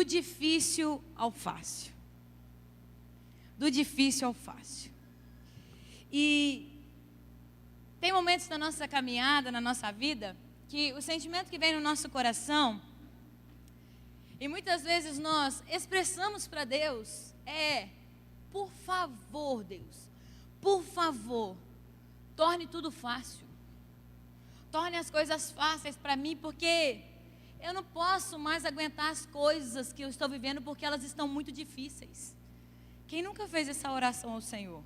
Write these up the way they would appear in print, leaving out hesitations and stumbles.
do difícil ao fácil. Do difícil ao fácil. E tem momentos na nossa caminhada, na nossa vida, que o sentimento que vem no nosso coração, e muitas vezes nós expressamos para Deus, por favor, Deus, por favor, torne tudo fácil. Torne as coisas fáceis para mim, porque eu não posso mais aguentar as coisas que eu estou vivendo, porque elas estão muito difíceis. Quem nunca fez essa oração ao Senhor?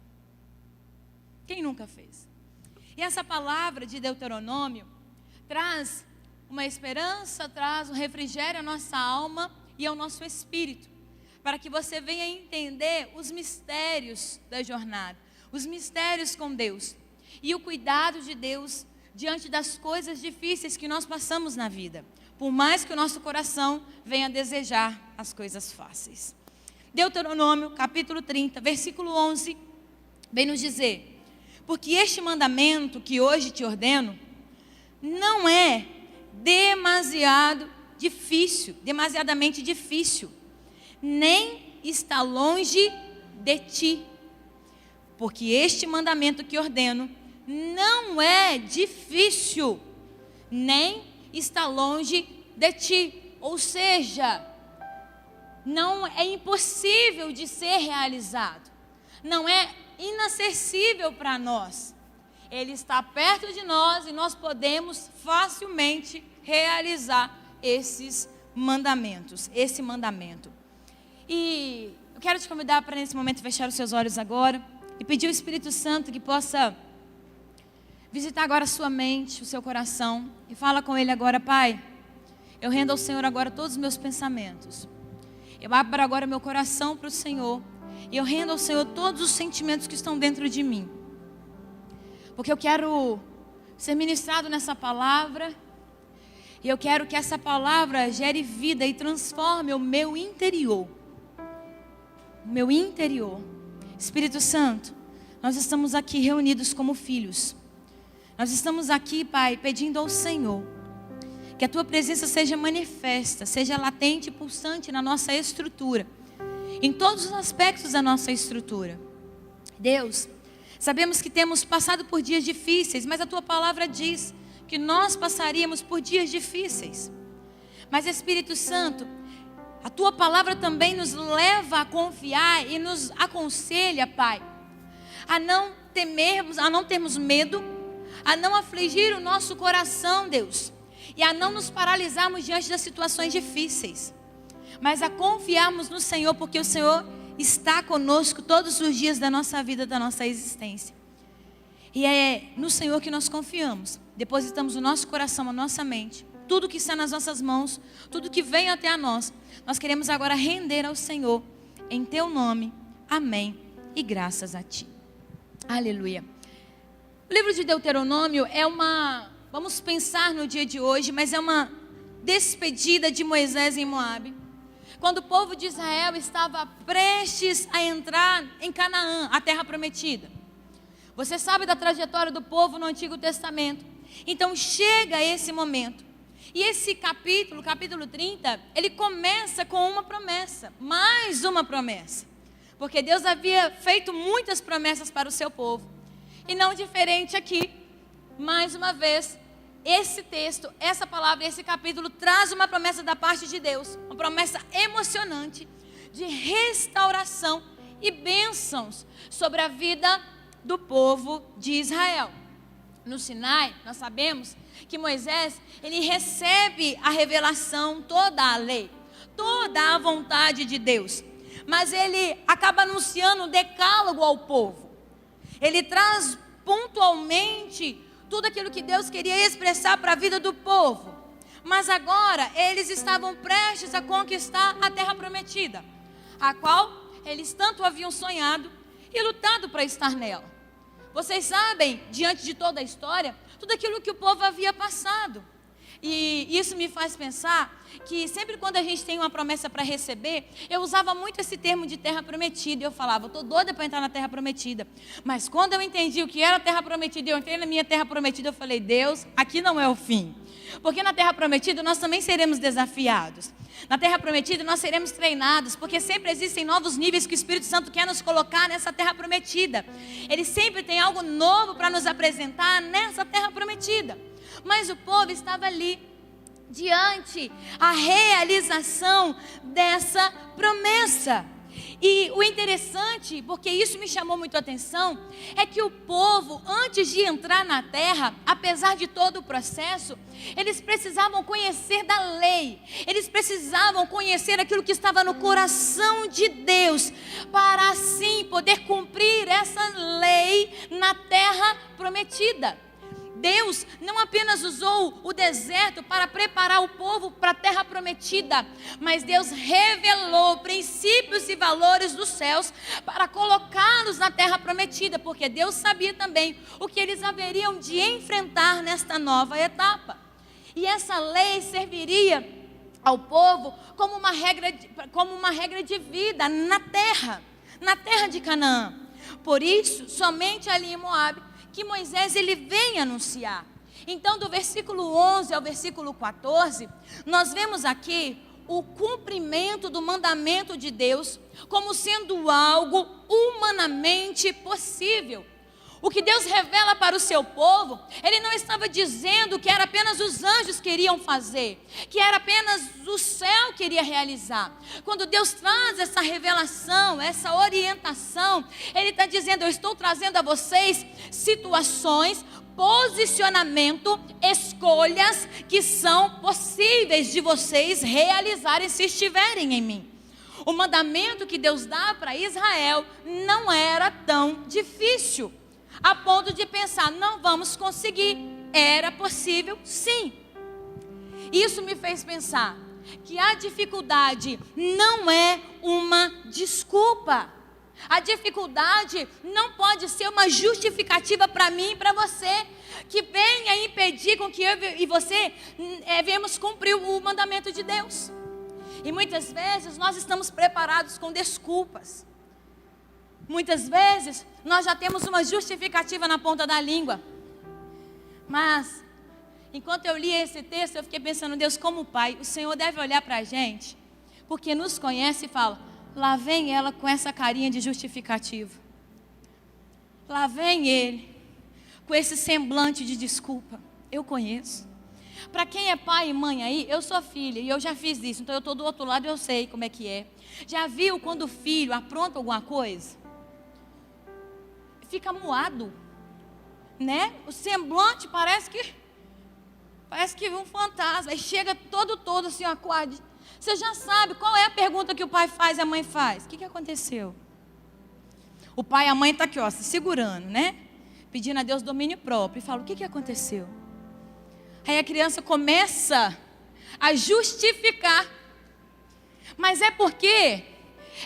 Quem nunca fez? E essa palavra de Deuteronômio traz uma esperança, traz um refrigério à nossa alma e ao nosso espírito, para que você venha entender os mistérios da jornada, os mistérios com Deus e o cuidado de Deus diante das coisas difíceis que nós passamos na vida, por mais que o nosso coração venha desejar as coisas fáceis. Deuteronômio, capítulo 30, versículo 11, vem nos dizer: porque este mandamento que hoje te ordeno, não é demasiadamente difícil, nem está longe de ti. Porque este mandamento que ordeno não é difícil, nem está longe de ti. Ou seja, não é impossível de ser realizado, não é inacessível para nós. Ele está perto de nós e nós podemos facilmente realizar esse mandamento. E eu quero te convidar para nesse momento fechar os seus olhos agora e pedir ao Espírito Santo que possa visitar agora a sua mente, o seu coração, e fala com Ele agora: Pai, eu rendo ao Senhor agora todos os meus pensamentos. Eu abro agora meu coração para o Senhor e eu rendo ao Senhor todos os sentimentos que estão dentro de mim. Porque eu quero ser ministrado nessa palavra. E eu quero que essa palavra gere vida e transforme o meu interior. O meu interior. Espírito Santo, nós estamos aqui reunidos como filhos. Nós estamos aqui, Pai, pedindo ao Senhor que a Tua presença seja manifesta, seja latente e pulsante na nossa estrutura, em todos os aspectos da nossa estrutura. Deus, sabemos que temos passado por dias difíceis, mas a Tua palavra diz que nós passaríamos por dias difíceis. Mas Espírito Santo, a Tua palavra também nos leva a confiar e nos aconselha, Pai, a não temermos, a não termos medo, a não afligir o nosso coração, Deus, e a não nos paralisarmos diante das situações difíceis, mas a confiarmos no Senhor, porque o Senhor está conosco todos os dias da nossa vida, da nossa existência. E é no Senhor que nós confiamos, depositamos o nosso coração, a nossa mente, tudo que está nas nossas mãos, tudo que vem até a nós queremos agora render ao Senhor, em Teu nome, amém, e graças a Ti. Aleluia. O livro de Deuteronômio vamos pensar no dia de hoje, mas é uma despedida de Moisés em Moabe, quando o povo de Israel estava prestes a entrar em Canaã, a terra prometida. Você sabe da trajetória do povo no Antigo Testamento. Então chega esse momento. E esse capítulo 30, ele começa com uma promessa, mais uma promessa. Porque Deus havia feito muitas promessas para o seu povo. E não diferente aqui, mais uma vez, esse texto, essa palavra, esse capítulo traz uma promessa da parte de Deus, uma promessa emocionante de restauração e bênçãos sobre a vida do povo de Israel. No Sinai, nós sabemos que Moisés, ele recebe a revelação, toda a lei, toda a vontade de Deus, mas ele acaba anunciando o decálogo ao povo. Ele traz pontualmente tudo aquilo que Deus queria expressar para a vida do povo. Mas agora eles estavam prestes a conquistar a terra prometida, a qual eles tanto haviam sonhado e lutado para estar nela. Vocês sabem, diante de toda a história, tudo aquilo que o povo havia passado. E isso me faz pensar que sempre quando a gente tem uma promessa para receber, eu usava muito esse termo de terra prometida. E eu falava, eu estou doida para entrar na terra prometida. Mas quando eu entendi o que era a terra prometida, eu entrei na minha terra prometida, eu falei, Deus, aqui não é o fim. Porque na terra prometida nós também seremos desafiados. Na terra prometida nós seremos treinados, porque sempre existem novos níveis que o Espírito Santo quer nos colocar nessa terra prometida. Ele sempre tem algo novo para nos apresentar nessa terra prometida. Mas o povo estava ali, diante a realização dessa promessa. E o interessante, porque isso me chamou muito a atenção, é que o povo, antes de entrar na terra, apesar de todo o processo, eles precisavam conhecer da lei, eles precisavam conhecer aquilo que estava no coração de Deus, para assim poder cumprir essa lei na terra prometida. Deus não apenas usou o deserto para preparar o povo para a terra prometida, mas Deus revelou princípios e valores dos céus para colocá-los na terra prometida, porque Deus sabia também o que eles haveriam de enfrentar nesta nova etapa. E essa lei serviria ao povo como uma regra de vida na terra de Canaã. Por isso, somente ali em Moabe, que Moisés ele vem anunciar. Então, do versículo 11 ao versículo 14, nós vemos aqui o cumprimento do mandamento de Deus como sendo algo humanamente possível. O que Deus revela para o seu povo, Ele não estava dizendo que era apenas os anjos que iriam fazer, que era apenas o céu que iria realizar. Quando Deus traz essa revelação, essa orientação, Ele está dizendo, eu estou trazendo a vocês situações, posicionamento, escolhas que são possíveis de vocês realizarem se estiverem em mim. O mandamento que Deus dá para Israel não era tão difícil, a ponto de pensar, não vamos conseguir. Era possível, sim. Isso me fez pensar que a dificuldade não é uma desculpa. A dificuldade não pode ser uma justificativa para mim e para você, que venha impedir com que eu e você venhamos cumprir o mandamento de Deus. E muitas vezes nós estamos preparados com desculpas. Muitas vezes nós já temos uma justificativa na ponta da língua. Mas, enquanto eu li esse texto, eu fiquei pensando, Deus, como Pai, o Senhor deve olhar para a gente, porque nos conhece e fala, lá vem ela com essa carinha de justificativa. Lá vem ele, com esse semblante de desculpa. Eu conheço. Para quem é pai e mãe aí, eu sou filha e eu já fiz isso, então eu estou do outro lado e eu sei como é que é. Já viu quando o filho apronta alguma coisa? Fica moado, né? O semblante parece que um fantasma. Aí chega todo assim, acuado. Você já sabe qual é a pergunta que o pai faz e a mãe faz. O que aconteceu? O pai e a mãe estão aqui, ó, se segurando, né? Pedindo a Deus domínio próprio. E fala, o que aconteceu? Aí a criança começa a justificar. Mas é porque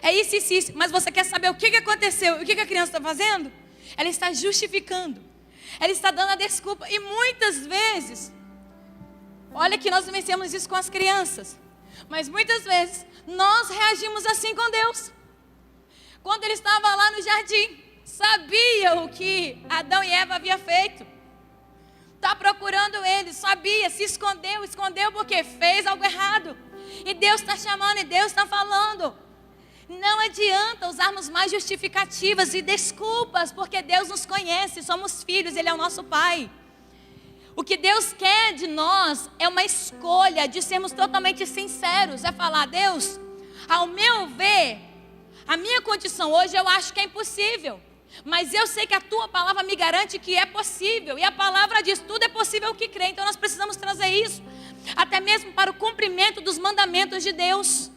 é isso. Mas você quer saber o que aconteceu? O que a criança está fazendo? Ela está justificando. Ela está dando a desculpa. E muitas vezes, olha que nós vencemos isso com as crianças. Mas muitas vezes, nós reagimos assim com Deus. Quando Ele estava lá no jardim, sabia o que Adão e Eva haviam feito. Está procurando Ele, sabia, se escondeu porque fez algo errado. E Deus está chamando, e Deus está falando. Não adianta usarmos mais justificativas e desculpas, porque Deus nos conhece, somos filhos, Ele é o nosso Pai. O que Deus quer de nós é uma escolha de sermos totalmente sinceros, é falar, Deus, ao meu ver, a minha condição hoje eu acho que é impossível, mas eu sei que a Tua palavra me garante que é possível, e a palavra diz, tudo é possível que crê, então nós precisamos trazer isso, até mesmo para o cumprimento dos mandamentos de Deus.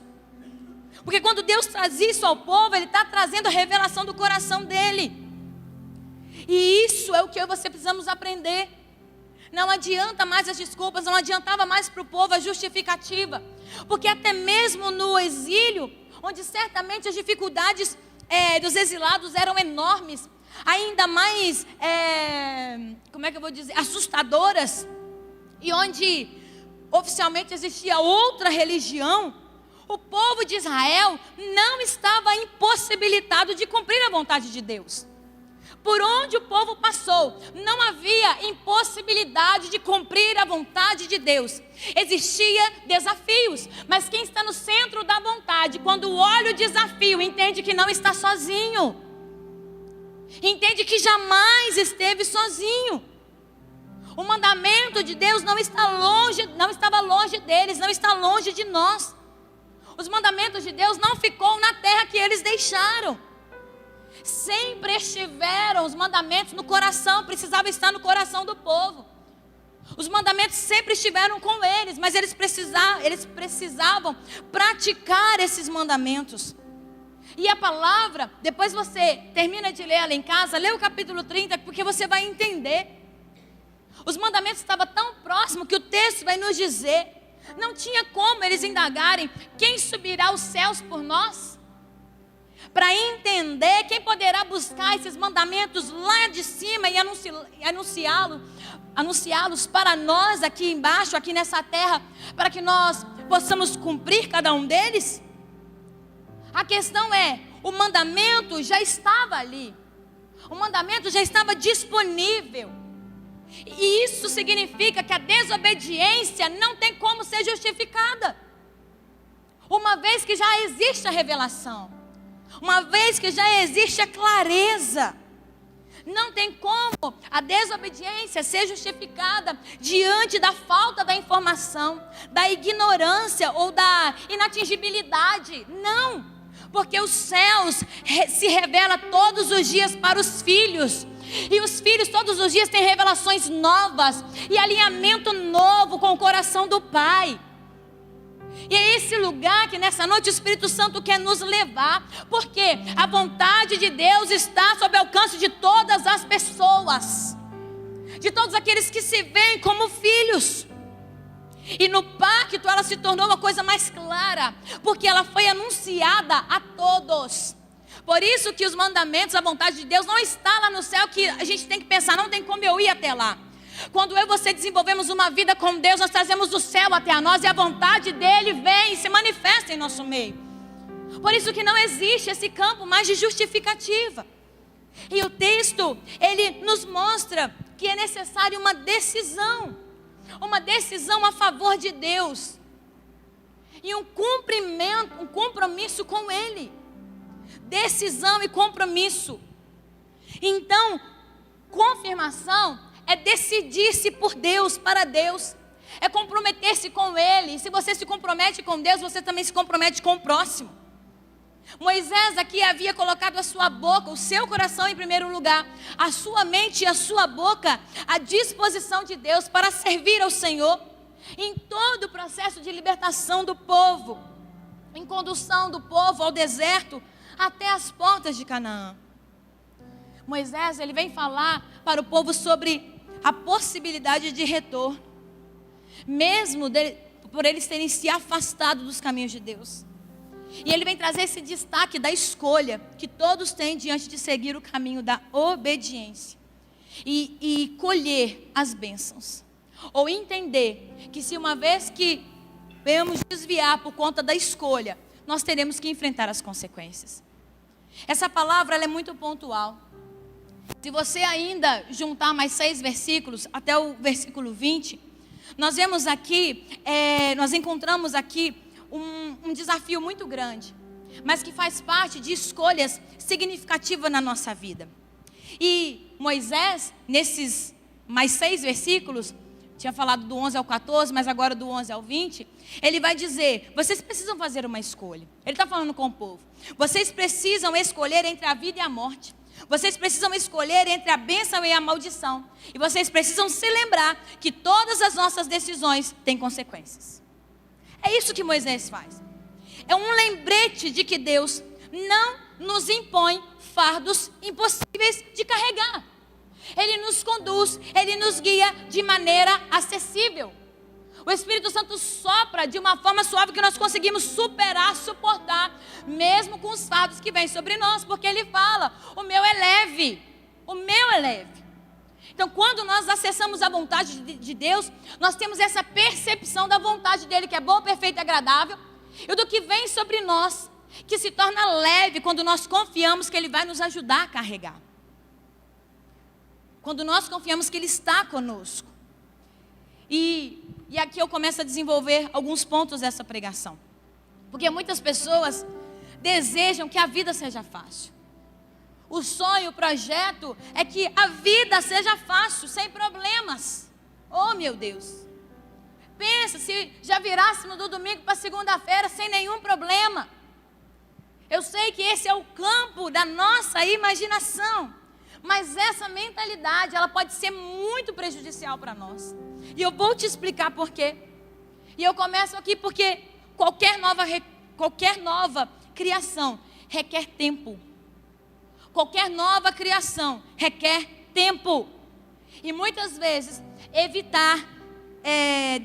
Porque quando Deus traz isso ao povo, Ele está trazendo a revelação do coração dEle. E isso é o que eu e você precisamos aprender. Não adianta mais as desculpas, não adiantava mais para o povo a justificativa. Porque até mesmo no exílio, onde certamente as dificuldades dos exilados eram enormes, ainda mais, assustadoras, e onde oficialmente existia outra religião, o povo de Israel não estava impossibilitado de cumprir a vontade de Deus. Por onde o povo passou, não havia impossibilidade de cumprir a vontade de Deus. Existia desafios, mas quem está no centro da vontade, quando olha o desafio, entende que não está sozinho. Entende que jamais esteve sozinho. O mandamento de Deus não estava longe deles, não está longe de nós. Os mandamentos de Deus não ficou na terra que eles deixaram. Sempre estiveram os mandamentos no coração, precisava estar no coração do povo. Os mandamentos sempre estiveram com eles, mas eles precisavam praticar esses mandamentos. E a palavra, depois você termina de ler ela em casa, lê o capítulo 30, porque você vai entender. Os mandamentos estavam tão próximos que o texto vai nos dizer, não tinha como eles indagarem, quem subirá aos céus por nós? Para entender quem poderá buscar esses mandamentos lá de cima e anunciá-los para nós aqui embaixo, aqui nessa terra, para que nós possamos cumprir cada um deles. A questão é, o mandamento já estava ali, o mandamento já estava disponível, e isso significa que a desobediência não tem como ser justificada, uma vez que já existe a revelação. Uma vez que já existe a clareza, não tem como a desobediência ser justificada diante da falta da informação, da ignorância ou da inatingibilidade. Não, porque os céus se revela todos os dias para os filhos. E os filhos todos os dias têm revelações novas e alinhamento novo com o coração do Pai. E é esse lugar que nessa noite o Espírito Santo quer nos levar, porque a vontade de Deus está sob alcance de todas as pessoas, de todos aqueles que se veem como filhos. E no pacto ela se tornou uma coisa mais clara, porque ela foi anunciada a todos. Por isso que os mandamentos, a vontade de Deus não está lá no céu, que a gente tem que pensar, não tem como eu ir até lá. Quando eu e você desenvolvemos uma vida com Deus, nós trazemos do céu até a nós, e a vontade dele vem e se manifesta em nosso meio. Por isso que não existe esse campo mais de justificativa. E o texto, ele nos mostra que é necessário uma decisão a favor de Deus, e um compromisso com ele. Decisão e compromisso. Então, confirmação é decidir-se por Deus, para Deus. É comprometer-se com Ele. E se você se compromete com Deus, você também se compromete com o próximo. Moisés aqui havia colocado a sua boca, o seu coração em primeiro lugar, a sua mente e a sua boca à disposição de Deus para servir ao Senhor em todo o processo de libertação do povo, em condução do povo ao deserto até as portas de Canaã. Moisés, ele vem falar para o povo sobre a possibilidade de retorno, mesmo por eles terem se afastado dos caminhos de Deus. E ele vem trazer esse destaque da escolha que todos têm diante de seguir o caminho da obediência e colher as bênçãos, ou entender que se uma vez que venhamos desviar por conta da escolha, nós teremos que enfrentar as consequências. Essa palavra ela é muito pontual. Se você ainda juntar mais 6 versículos, até o versículo 20, nós vemos aqui, nós encontramos aqui um desafio muito grande, mas que faz parte de escolhas significativas na nossa vida. E Moisés, nesses mais 6 versículos, tinha falado do 11 ao 14, mas agora do 11 ao 20, ele vai dizer, vocês precisam fazer uma escolha. Ele está falando com o povo. Vocês precisam escolher entre a vida e a morte. Vocês precisam escolher entre a bênção e a maldição. E vocês precisam se lembrar que todas as nossas decisões têm consequências. É isso que Moisés faz. É um lembrete de que Deus não nos impõe fardos impossíveis de carregar. Ele nos conduz, Ele nos guia de maneira acessível. O Espírito Santo sopra de uma forma suave que nós conseguimos superar, suportar, mesmo com os fardos que vêm sobre nós, porque Ele fala, o meu é leve, o meu é leve. Então, quando nós acessamos a vontade de Deus, nós temos essa percepção da vontade dele, que é boa, perfeita e agradável, e do que vem sobre nós, que se torna leve quando nós confiamos que ele vai nos ajudar a carregar. Quando nós confiamos que ele está conosco. E aqui eu começo a desenvolver alguns pontos dessa pregação. Porque muitas pessoas desejam que a vida seja fácil. O sonho, o projeto é que a vida seja fácil, sem problemas. Oh, meu Deus. Pensa se já virássemos do domingo para segunda-feira sem nenhum problema. Eu sei que esse é o campo da nossa imaginação. Mas essa mentalidade, ela pode ser muito prejudicial para nós. E eu vou te explicar por quê. E eu começo aqui porque qualquer nova criação requer tempo. Qualquer nova criação requer tempo. E muitas vezes, evitar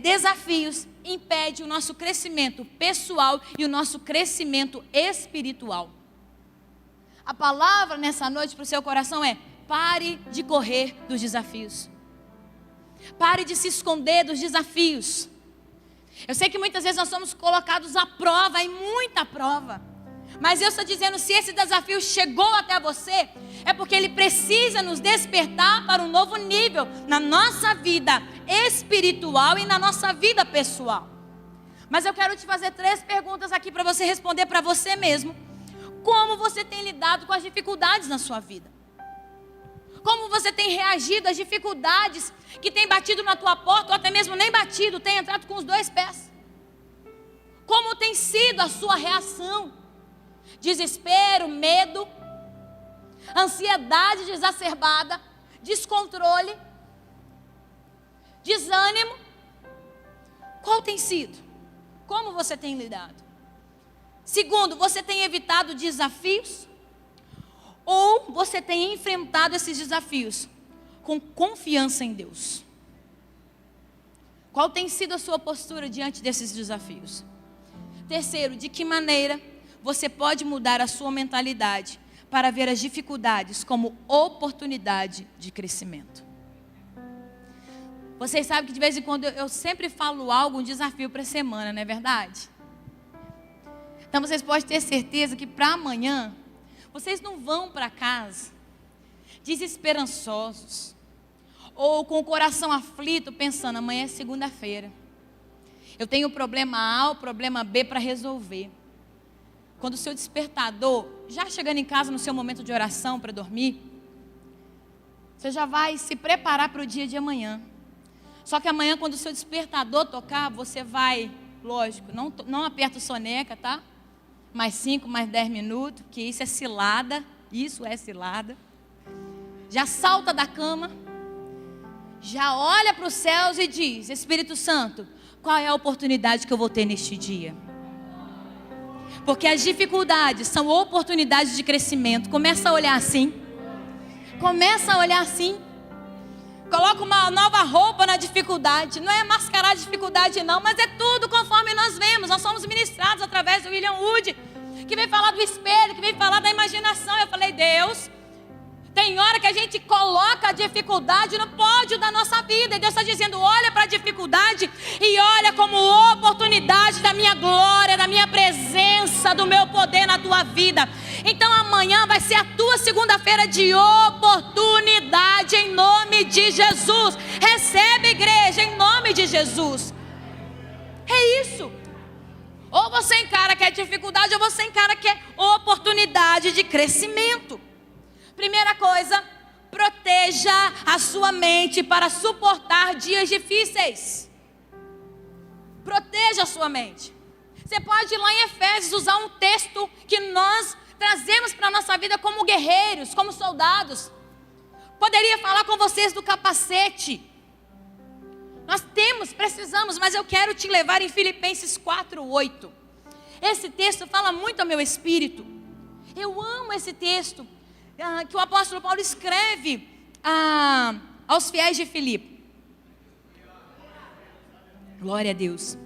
desafios impede o nosso crescimento pessoal e o nosso crescimento espiritual. A palavra nessa noite para o seu coração é: pare de correr dos desafios. Pare de se esconder dos desafios. Eu sei que muitas vezes nós somos colocados à prova, em muita prova. Mas eu estou dizendo, se esse desafio chegou até você, é porque ele precisa nos despertar para um novo nível na nossa vida espiritual e na nossa vida pessoal. Mas eu quero te fazer 3 perguntas aqui para você responder para você mesmo. Como você tem lidado com as dificuldades na sua vida? Como você tem reagido às dificuldades que tem batido na tua porta, ou até mesmo nem batido, tem entrado com os 2 pés? Como tem sido a sua reação? Desespero, medo, ansiedade exacerbada, descontrole, desânimo. Qual tem sido? Como você tem lidado? Segundo, você tem evitado desafios? Ou você tem enfrentado esses desafios com confiança em Deus? Qual tem sido a sua postura diante desses desafios? Terceiro, de que maneira você pode mudar a sua mentalidade para ver as dificuldades como oportunidade de crescimento? Vocês sabem que de vez em quando eu sempre falo algo, um desafio para a semana, não é verdade? Então vocês podem ter certeza que para amanhã, vocês não vão para casa desesperançosos ou com o coração aflito pensando, amanhã é segunda-feira. Eu tenho o problema A, o problema B para resolver. Quando o seu despertador, já chegando em casa no seu momento de oração para dormir, você já vai se preparar para o dia de amanhã. Só que amanhã, quando o seu despertador tocar, você vai, lógico, não aperta o soneca, tá? Mais 5, mais 10 minutos, que isso é cilada, Já salta da cama, já olha para os céus e diz, Espírito Santo, qual é a oportunidade que eu vou ter neste dia? Porque as dificuldades são oportunidades de crescimento. Começa a olhar assim. Coloca uma nova roupa na dificuldade. Não é mascarar a dificuldade não, mas é tudo conforme nós vemos. Nós somos ministrados através do William Wood, que vem falar do espelho, que vem falar da imaginação. Eu falei, Deus, tem hora que a gente coloca a dificuldade no pódio da nossa vida. E Deus está dizendo, olha para a dificuldade e olha como oportunidade da minha glória, da minha presença, do meu poder na tua vida. Então amanhã vai ser a tua segunda-feira de oportunidade em nome de Jesus. Recebe, igreja, em nome de Jesus. É isso. Ou você encara que é dificuldade, ou você encara que é oportunidade de crescimento. Primeira coisa, proteja a sua mente para suportar dias difíceis. Proteja a sua mente. Você pode ir lá em Efésios usar um texto que nós trazemos para a nossa vida como guerreiros, como soldados. Poderia falar com vocês do capacete. Nós precisamos, mas eu quero te levar em Filipenses 4:8. Esse texto fala muito ao meu espírito. Eu amo esse texto que o apóstolo Paulo escreve aos fiéis de Filipe. Glória a Deus.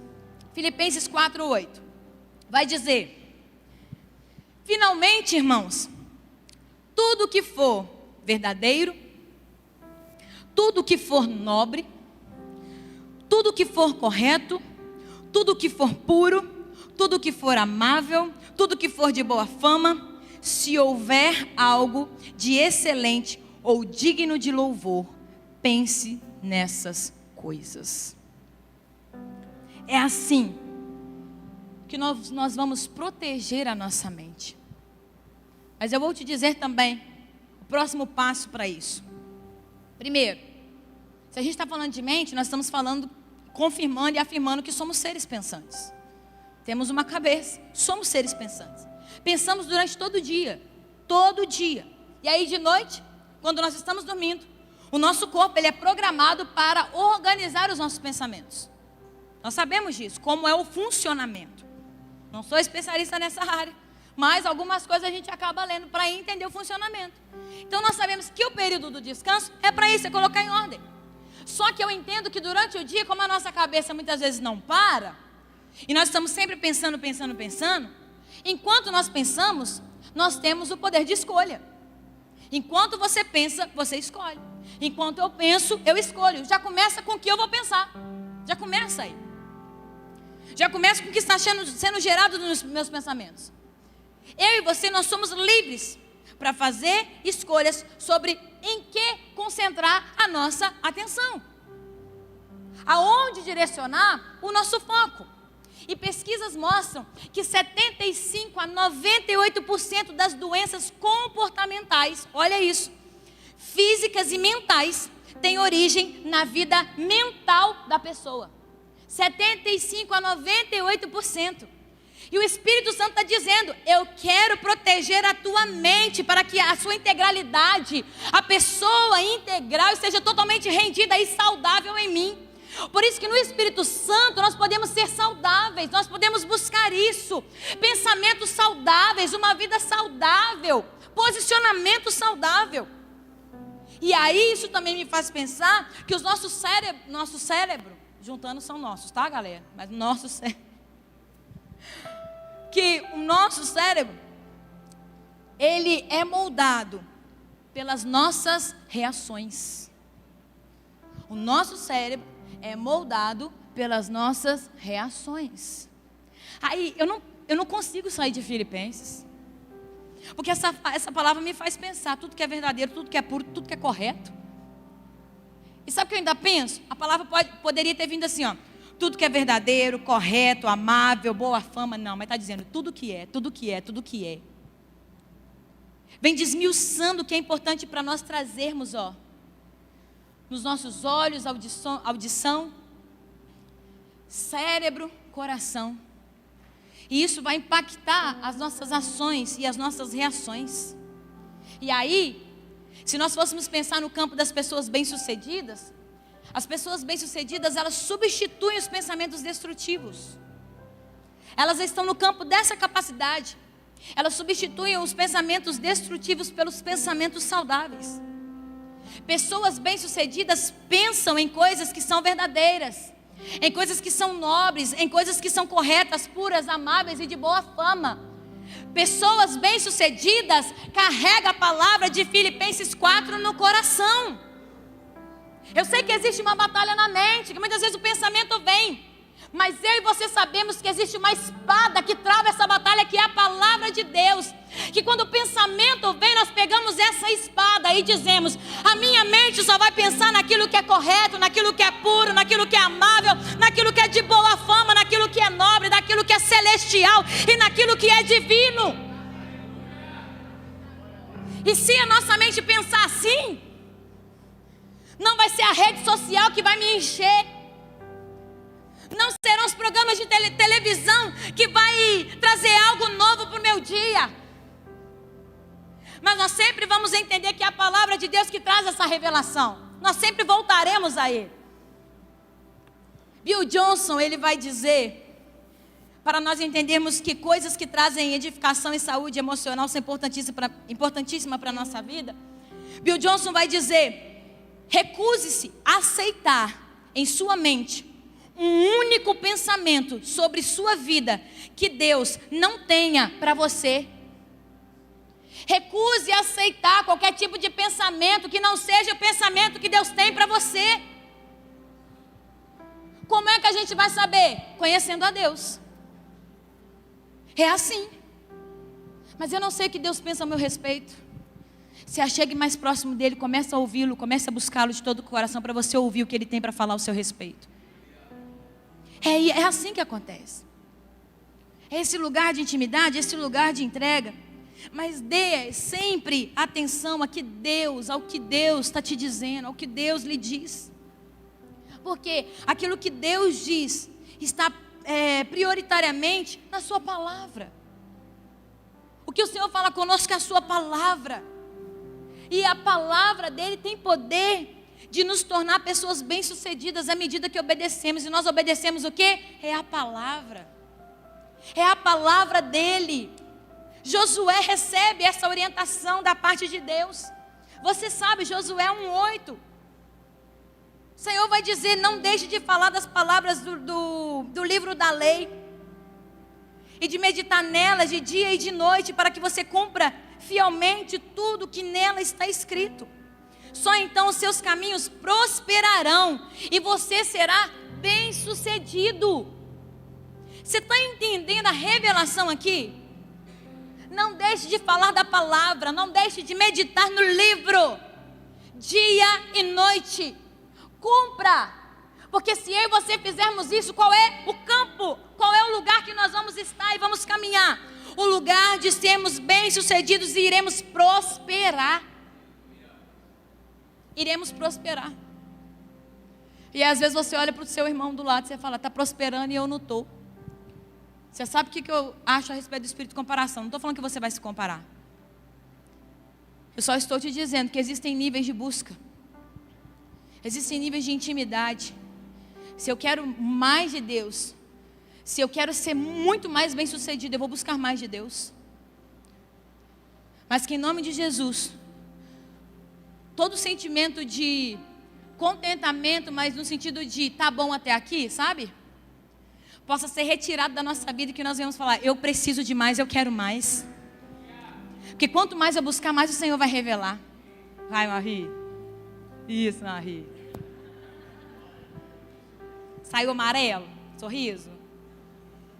Filipenses 4:8 vai dizer: finalmente, irmãos, tudo que for verdadeiro, tudo que for nobre, tudo que for correto, tudo que for puro, tudo que for amável, tudo que for de boa fama, se houver algo de excelente ou digno de louvor, pense nessas coisas. É assim que nós vamos proteger a nossa mente. Mas eu vou te dizer também o próximo passo para isso. Primeiro, se a gente está falando de mente, nós estamos falando, confirmando e afirmando que somos seres pensantes. Temos uma cabeça, somos seres pensantes. Pensamos durante todo o dia, todo dia. E aí de noite, quando nós estamos dormindo, o nosso corpo ele é programado para organizar os nossos pensamentos. Nós sabemos disso, como é o funcionamento. Não sou especialista nessa área, mas algumas coisas a gente acaba lendo para entender o funcionamento. Então nós sabemos que o período do descanso é para isso, é colocar em ordem. Só que eu entendo que durante o dia, como a nossa cabeça muitas vezes não para, e nós estamos sempre pensando, enquanto nós pensamos, nós temos o poder de escolha. Enquanto você pensa, você escolhe. Enquanto eu penso, eu escolho. Já começa com o que eu vou pensar. Já começa aí. Já começa com o que está sendo gerado nos meus pensamentos. Eu e você, nós somos livres para fazer escolhas sobre em que concentrar a nossa atenção. Aonde direcionar o nosso foco. E pesquisas mostram que 75 a 98% das doenças comportamentais, olha isso, físicas e mentais, têm origem na vida mental da pessoa. 75 a 98%. E o Espírito Santo está dizendo, eu quero proteger a tua mente para que a sua integralidade, a pessoa integral esteja totalmente rendida e saudável em mim. Por isso que no Espírito Santo nós podemos ser saudáveis, nós podemos buscar isso. Pensamentos saudáveis, uma vida saudável, posicionamento saudável. E aí isso também me faz pensar que os nosso cérebro, juntando são nossos, tá galera? Mas o nosso cérebro, que o nosso cérebro, ele é moldado pelas nossas reações. O nosso cérebro é moldado pelas nossas reações. Aí eu não consigo sair de Filipenses, porque essa palavra me faz pensar tudo que é verdadeiro, tudo que é puro, tudo que é correto. E sabe o que eu ainda penso? A palavra poderia ter vindo assim, ó, tudo que é verdadeiro, correto, amável, boa fama. Não, mas está dizendo tudo que é, tudo que é, tudo que é. Vem desmiuçando o que é importante para nós trazermos, ó, nos nossos olhos, audição, cérebro, coração. E isso vai impactar as nossas ações e as nossas reações. E aí, se nós fôssemos pensar no campo das pessoas bem-sucedidas, as pessoas bem-sucedidas, elas substituem os pensamentos destrutivos. Elas estão no campo dessa capacidade. Elas substituem os pensamentos destrutivos pelos pensamentos saudáveis. Pessoas bem-sucedidas pensam em coisas que são verdadeiras, em coisas que são nobres, em coisas que são corretas, puras, amáveis e de boa fama. Pessoas bem-sucedidas carregam a palavra de Filipenses 4 no coração. Eu sei que existe uma batalha na mente, que muitas vezes o pensamento vem, mas eu e você sabemos que existe uma espada que trava essa batalha, que é a palavra de Deus. Que quando o pensamento vem, nós pegamos essa espada e dizemos, a minha mente só vai pensar naquilo que é correto, naquilo que é puro, naquilo que é amável, naquilo que é de boa fama, naquilo que é nobre, naquilo que é celestial e naquilo que é divino. E se a nossa mente pensar assim, não vai ser a rede social que vai me encher. Não serão os programas de televisão que vai trazer algo novo para o meu dia. Mas nós sempre vamos entender que é a palavra de Deus que traz essa revelação. Nós sempre voltaremos a Ele. Bill Johnson, ele vai dizer, para nós entendermos que coisas que trazem edificação e saúde emocional são importantíssimas para a nossa vida. Bill Johnson vai dizer, recuse-se a aceitar em sua mente um único pensamento sobre sua vida que Deus não tenha para você. Recuse aceitar qualquer tipo de pensamento que não seja o pensamento que Deus tem para você. Como é que a gente vai saber? Conhecendo a Deus. É assim. Mas eu não sei o que Deus pensa a meu respeito. Se achegue mais próximo dele, comece a ouvi-lo, comece a buscá-lo de todo o coração para você ouvir o que ele tem para falar ao seu respeito. É assim que acontece. É esse lugar de intimidade, esse lugar de entrega. Mas dê sempre atenção ao que Deus está te dizendo, ao que Deus lhe diz. Porque aquilo que Deus diz está prioritariamente na sua palavra. O que o Senhor fala conosco é a sua palavra. E a palavra dele tem poder de nos tornar pessoas bem-sucedidas à medida que obedecemos. E nós obedecemos o quê? É a palavra. É a palavra dele. Josué recebe essa orientação da parte de Deus. Você sabe, Josué 1:8. O Senhor vai dizer: não deixe de falar das palavras do livro da lei, e de meditar nelas de dia e de noite, para que você cumpra fielmente tudo que nela está escrito. Só então os seus caminhos prosperarão e você será bem-sucedido. Você está entendendo a revelação aqui? Não deixe de falar da palavra, não deixe de meditar no livro, dia e noite. Cumpra, porque se eu e você fizermos isso, qual é o campo? Qual é o lugar que nós vamos estar e vamos caminhar? O lugar de sermos bem-sucedidos e iremos prosperar. Iremos prosperar. E às vezes você olha para o seu irmão do lado e você fala: está prosperando e eu não estou. Você sabe o que eu acho a respeito do espírito de comparação? Não estou falando que você vai se comparar. Eu só estou te dizendo que existem níveis de busca. Existem níveis de intimidade. Se eu quero mais de Deus, se eu quero ser muito mais bem-sucedido, eu vou buscar mais de Deus. Mas que em nome de Jesus, todo sentimento de contentamento, mas no sentido de tá bom até aqui, sabe? Possa ser retirado da nossa vida e que nós venhamos falar: eu preciso de mais, eu quero mais. Porque quanto mais eu buscar, mais o Senhor vai revelar. Vai, Marie. Isso, Marie. Saiu amarelo? Sorriso?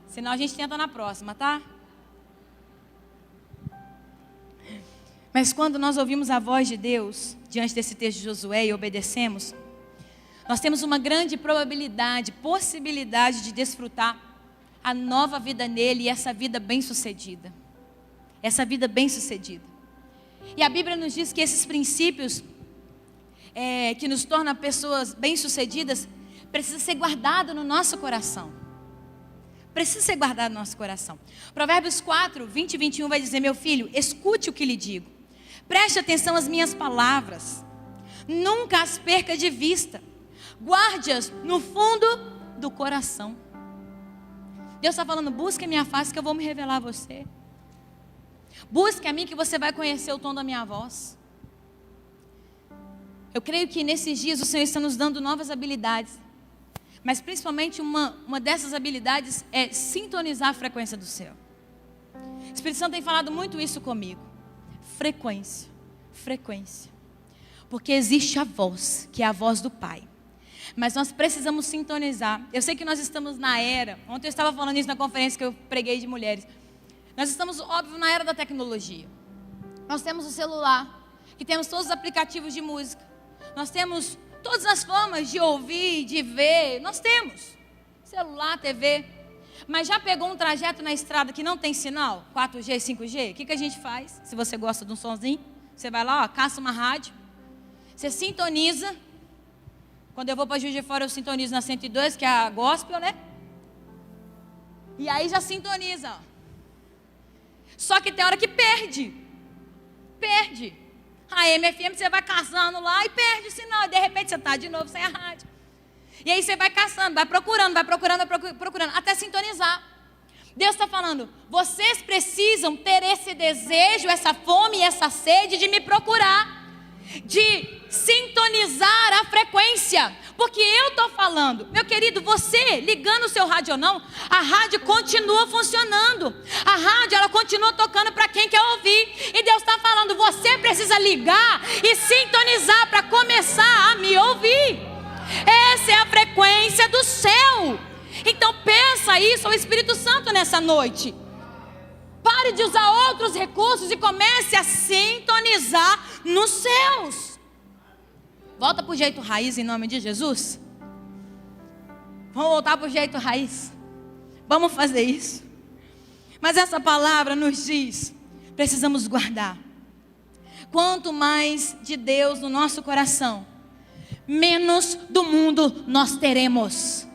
Senão a gente tenta na próxima, tá? Mas quando nós ouvimos a voz de Deus, diante desse texto de Josué, e obedecemos, nós temos uma grande possibilidade de desfrutar a nova vida nele e essa vida bem-sucedida. Essa vida bem-sucedida. E a Bíblia nos diz que esses princípios que nos tornam pessoas bem-sucedidas precisa ser guardado no nosso coração. Precisa ser guardado no nosso coração. Provérbios 4, 20 e 21 vai dizer: meu filho, escute o que lhe digo. Preste atenção às minhas palavras. Nunca as perca de vista. Guarde-as no fundo do coração. Deus está falando: busque a minha face que eu vou me revelar a você. Busque a mim que você vai conhecer o tom da minha voz. Eu creio que nesses dias o Senhor está nos dando novas habilidades. Mas principalmente uma dessas habilidades é sintonizar a frequência do céu. O Espírito Santo tem falado muito isso comigo. Frequência, frequência. Porque existe a voz, que é a voz do Pai. Mas nós precisamos sintonizar. Eu sei que nós estamos na era, ontem eu estava falando isso na conferência que eu preguei de mulheres. Nós estamos, óbvio, na era da tecnologia. Nós temos o celular, que temos todos os aplicativos de música. Nós temos todas as formas de ouvir, de ver, nós temos. Celular, TV. Mas já pegou um trajeto na estrada que não tem sinal? 4G, 5G? O que a gente faz? Se você gosta de um sonzinho, você vai lá, caça uma rádio. Você sintoniza. Quando eu vou para Juiz de Fora, eu sintonizo na 102, que é a gospel, né? E aí já sintoniza, ó. Só que tem hora que perde. Perde. A MFM você vai caçando lá e perde o sinal. E de repente você está de novo sem a rádio. E aí você vai caçando, vai procurando, até sintonizar. Deus está falando: vocês precisam ter esse desejo, essa fome e essa sede de me procurar. De sintonizar a frequência. Porque eu estou falando, meu querido, você ligando o seu rádio ou não, a rádio continua funcionando. A rádio, ela continua tocando para quem quer ouvir. E Deus está precisa ligar e sintonizar para começar a me ouvir. Essa é a frequência do céu. Então peça isso ao Espírito Santo nessa noite. Pare de usar outros recursos e comece a sintonizar nos céus. Volta para o jeito raiz em nome de Jesus. Vamos voltar para o jeito raiz. Vamos fazer isso. Mas essa palavra nos diz, precisamos guardar. Quanto mais de Deus no nosso coração, menos do mundo nós teremos.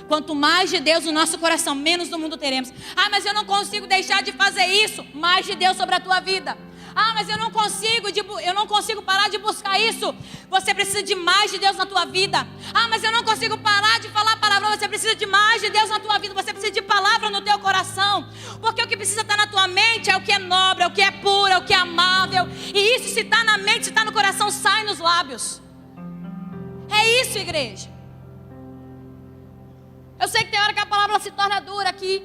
Quanto mais de Deus no nosso coração, menos do mundo teremos. Ah, mas eu não consigo deixar de fazer isso. Mais de Deus sobre a tua vida. Ah, mas eu não consigo parar de buscar isso. Você precisa de mais de Deus na tua vida. Ah, mas eu não consigo parar de falar a palavra. Você precisa de mais de Deus na tua vida. Você precisa de palavra no teu coração. Porque o que precisa estar na tua mente é o que é nobre, é o que é puro, é o que é amável. E isso, se está na mente, se está no coração, sai nos lábios. É isso, igreja. Eu sei que tem hora que a palavra se torna dura aqui.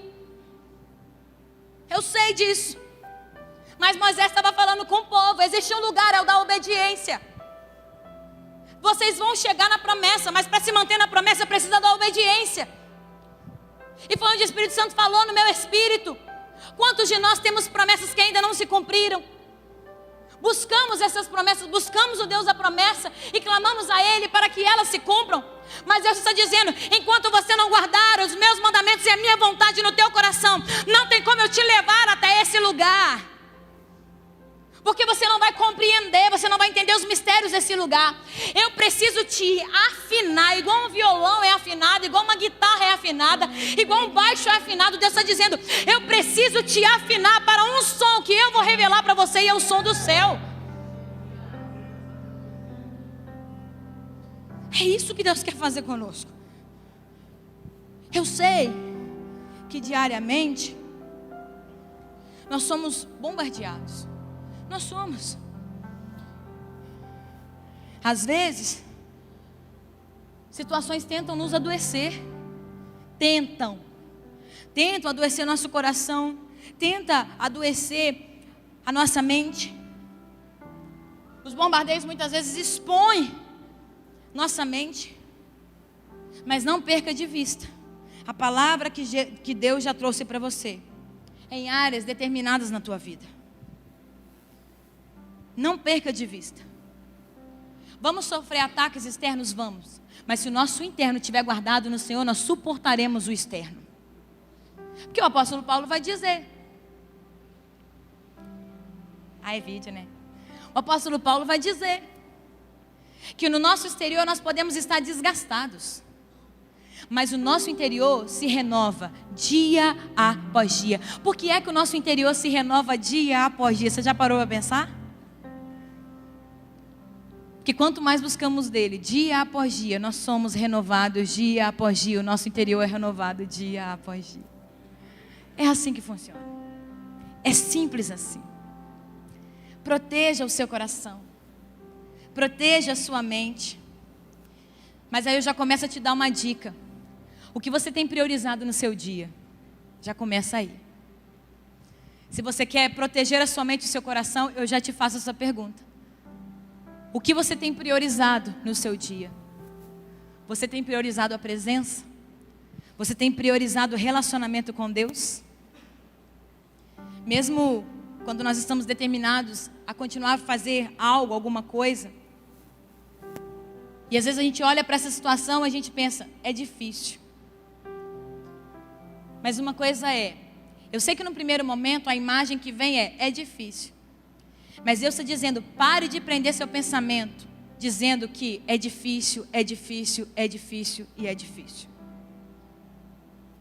Eu sei disso. Mas Moisés estava falando com o povo. Existe um lugar, é o da obediência. Vocês vão chegar na promessa, mas para se manter na promessa precisa da obediência. E foi onde o Espírito Santo falou no meu espírito. Quantos de nós temos promessas que ainda não se cumpriram? Buscamos essas promessas, buscamos o Deus da promessa e clamamos a Ele para que elas se cumpram. Mas Deus está dizendo, enquanto você não guardar os meus mandamentos e a minha vontade no teu coração, não tem como eu te levar até esse lugar. Porque você não vai compreender, você não vai entender os mistérios desse lugar. Eu preciso te afinar, igual um violão é afinado, igual uma guitarra é afinada, igual um baixo é afinado. Deus está dizendo, eu preciso te afinar para um som que eu vou revelar para você, e é o som do céu. É isso que Deus quer fazer conosco. Eu sei que diariamente nós somos bombardeados. Nós somos. Às vezes, situações tentam nos adoecer. Tentam adoecer nosso coração. Tenta adoecer a nossa mente. Os bombardeios muitas vezes expõem nossa mente. Mas não perca de vista a palavra que Deus já trouxe para você em áreas determinadas na tua vida. Não perca de vista. Vamos sofrer ataques externos? Vamos. Mas se o nosso interno estiver guardado no Senhor, nós suportaremos o externo. Porque o apóstolo Paulo vai dizer. Ah, é vídeo, né? O apóstolo Paulo vai dizer que no nosso exterior nós podemos estar desgastados, mas o nosso interior se renova dia após dia. Por que é que o nosso interior se renova dia após dia? Você já parou para pensar? Que quanto mais buscamos dele, dia após dia, nós somos renovados dia após dia. O nosso interior é renovado dia após dia. É assim que funciona. É simples assim. Proteja o seu coração. Proteja a sua mente. Mas aí eu já começo a te dar uma dica. O que você tem priorizado no seu dia? Já começa aí. Se você quer proteger a sua mente e o seu coração, eu já te faço essa pergunta. O que você tem priorizado no seu dia? Você tem priorizado a presença? Você tem priorizado o relacionamento com Deus? Mesmo quando nós estamos determinados a continuar a fazer algo, alguma coisa, e às vezes a gente olha para essa situação e a gente pensa, é difícil. Mas uma coisa eu sei que no primeiro momento a imagem que vem é difícil. Mas Deus está dizendo, pare de prender seu pensamento, dizendo que é difícil, é difícil, é difícil e é difícil.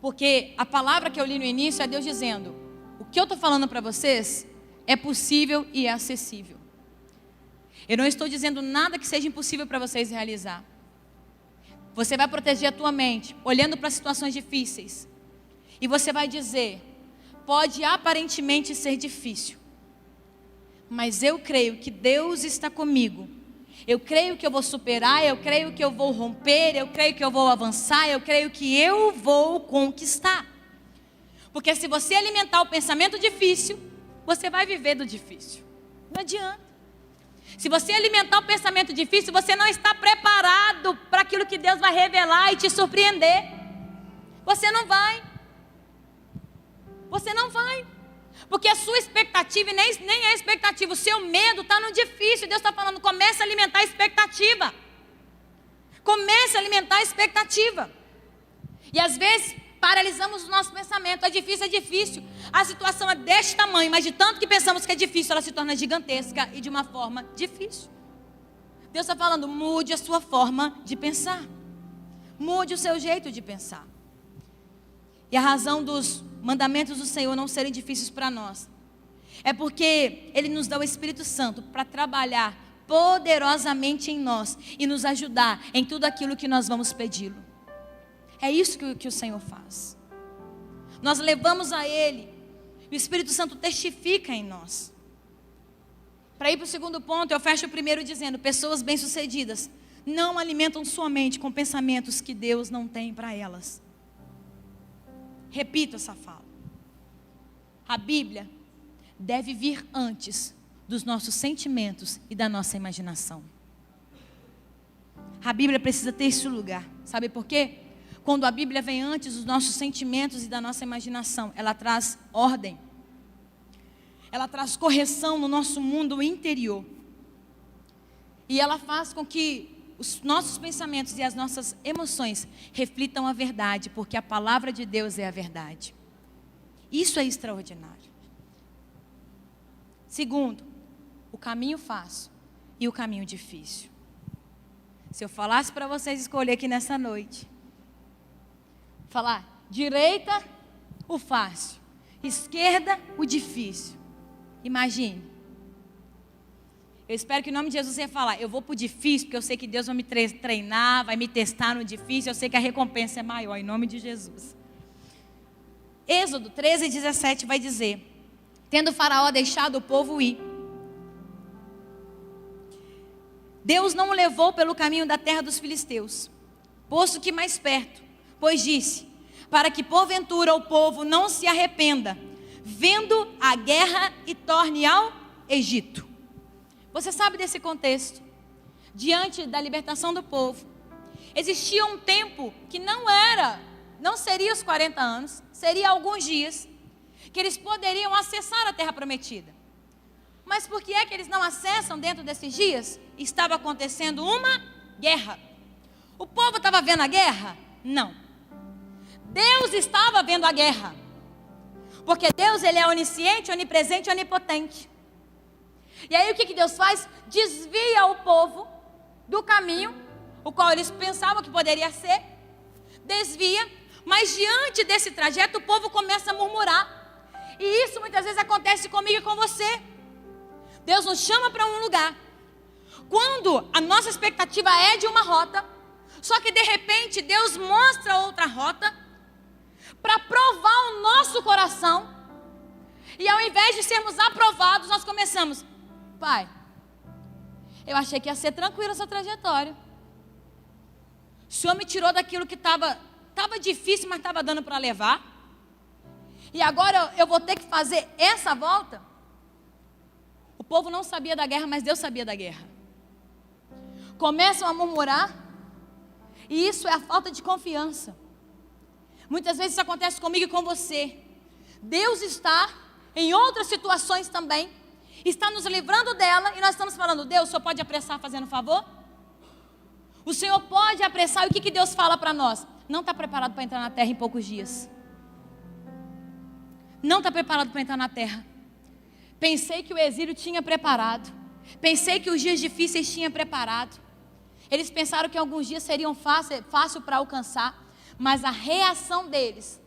Porque a palavra que eu li no início é Deus dizendo, o que eu estou falando para vocês é possível e é acessível. Eu não estou dizendo nada que seja impossível para vocês realizar. Você vai proteger a tua mente, olhando para situações difíceis. E você vai dizer, pode aparentemente ser difícil, mas eu creio que Deus está comigo. Eu creio que eu vou superar, eu creio que eu vou romper, eu creio que eu vou avançar, eu creio que eu vou conquistar. Porque se você alimentar o pensamento difícil, você vai viver do difícil. Não adianta. Se você alimentar o pensamento difícil, você não está preparado para aquilo que Deus vai revelar e te surpreender. Você não vai. Você não vai. Porque a sua expectativa, e nem é expectativa, o seu medo está no difícil. Deus está falando, comece a alimentar a expectativa. Comece a alimentar a expectativa. E às vezes paralisamos o nosso pensamento. É difícil. A situação é deste tamanho, mas de tanto que pensamos que é difícil, ela se torna gigantesca e de uma forma difícil. Deus está falando, mude a sua forma de pensar. Mude o seu jeito de pensar. E a razão dos mandamentos do Senhor não serem difíceis para nós é porque Ele nos dá o Espírito Santo para trabalhar poderosamente em nós e nos ajudar em tudo aquilo que nós vamos pedi-lo. É isso que o Senhor faz. Nós levamos a Ele, e o Espírito Santo testifica em nós. Para ir para o segundo ponto, eu fecho o primeiro dizendo, pessoas bem-sucedidas não alimentam sua mente com pensamentos que Deus não tem para elas. Repito essa fala. A Bíblia deve vir antes dos nossos sentimentos e da nossa imaginação. A Bíblia precisa ter esse lugar. Sabe por quê? Quando a Bíblia vem antes dos nossos sentimentos e da nossa imaginação, ela traz ordem. Ela traz correção no nosso mundo interior. E ela faz com que os nossos pensamentos e as nossas emoções reflitam a verdade, porque a palavra de Deus é a verdade. Isso é extraordinário. Segundo, o caminho fácil e o caminho difícil. Se eu falasse para vocês escolher aqui nessa noite, falar direita, o fácil, esquerda, o difícil. Imagine. Eu espero que em nome de Jesus você falar, eu vou para o difícil, porque eu sei que Deus vai me treinar, vai me testar no difícil, eu sei que a recompensa é maior, em nome de Jesus. Êxodo 13:17 vai dizer, tendo Faraó deixado o povo ir, Deus não o levou pelo caminho da terra dos filisteus, posto que mais perto, pois disse, para que porventura o povo não se arrependa, vendo a guerra e torne ao Egito. Você sabe desse contexto? Diante da libertação do povo, existia um tempo que não seria os 40 anos, seria alguns dias, que eles poderiam acessar a terra prometida. Mas por que é que eles não acessam dentro desses dias? Estava acontecendo uma guerra. O povo estava vendo a guerra? Não. Deus estava vendo a guerra. Porque Deus, Ele é onisciente, onipresente e onipotente. E aí o que Deus faz? Desvia o povo do caminho, o qual eles pensavam que poderia ser. Desvia, mas diante desse trajeto o povo começa a murmurar. E isso muitas vezes acontece comigo e com você. Deus nos chama para um lugar. Quando a nossa expectativa é de uma rota, só que de repente Deus mostra outra rota, para provar o nosso coração. E ao invés de sermos aprovados, nós começamos, Pai, eu achei que ia ser tranquila essa trajetória. O Senhor me tirou daquilo que estava difícil, mas estava dando para levar. E agora eu vou ter que fazer essa volta. O povo não sabia da guerra, mas Deus sabia da guerra. Começam a murmurar. E isso é a falta de confiança. Muitas vezes isso acontece comigo e com você. Deus está em outras situações também, está nos livrando dela, e nós estamos falando, Deus, o Senhor pode apressar fazendo favor? O Senhor pode apressar, e o que Deus fala para nós? Não está preparado para entrar na terra em poucos dias. Não está preparado para entrar na terra. Pensei que o exílio tinha preparado. Pensei que os dias difíceis tinha preparado. Eles pensaram que alguns dias seriam fácil para alcançar, mas a reação deles